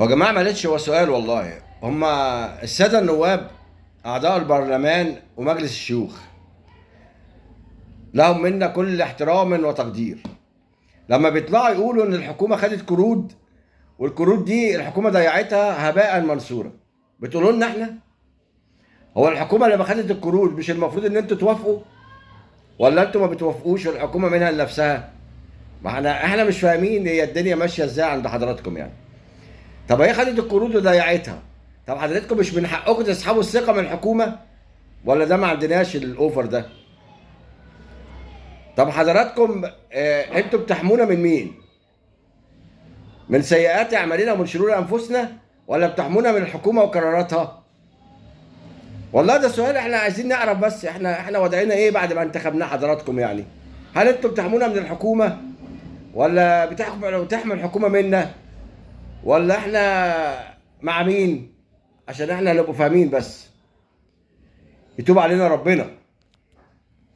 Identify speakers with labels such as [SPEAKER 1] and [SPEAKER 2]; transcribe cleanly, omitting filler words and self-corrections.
[SPEAKER 1] هو يا جماعة معلش، هو سؤال والله. هما السادة النواب أعضاء البرلمان ومجلس الشيوخ لهم منا كل احترام وتقدير. لما بيطلعوا يقولوا إن الحكومة خدت قروض، والقروض دي الحكومة ضيعتها هباء منصورا، بتقولوا لنا احنا هو الحكومة لما خدت القروض مش المفروض إن أنتوا توافقوا؟ ولا أنتوا ما بتوافقوش والحكومة منها لنفسها؟ ما احنا مش فاهمين هي الدنيا ماشية ازاي عند حضراتكم يعني. طب هي خدت القروض وضيعتها، طب حضرتكم مش من حقكم تسحبوا الثقة من الحكومة؟ ولا ده ما عندناش الاوفر ده؟ طب حضراتكم انتوا بتحمونا من مين؟ من سيئات اعمالنا ومن شرور انفسنا، ولا بتحمونا من الحكومة وقراراتها؟ والله ده سؤال احنا عايزين نعرف، بس احنا وضعنا ايه بعد ما انتخبنا حضراتكم يعني؟ هل انتوا بتحمونا من الحكومة، ولا بتحمي الحكومة منا، ولا احنا مع مين؟ عشان احنا نبقوا فاهمين بس، يتوب علينا ربنا.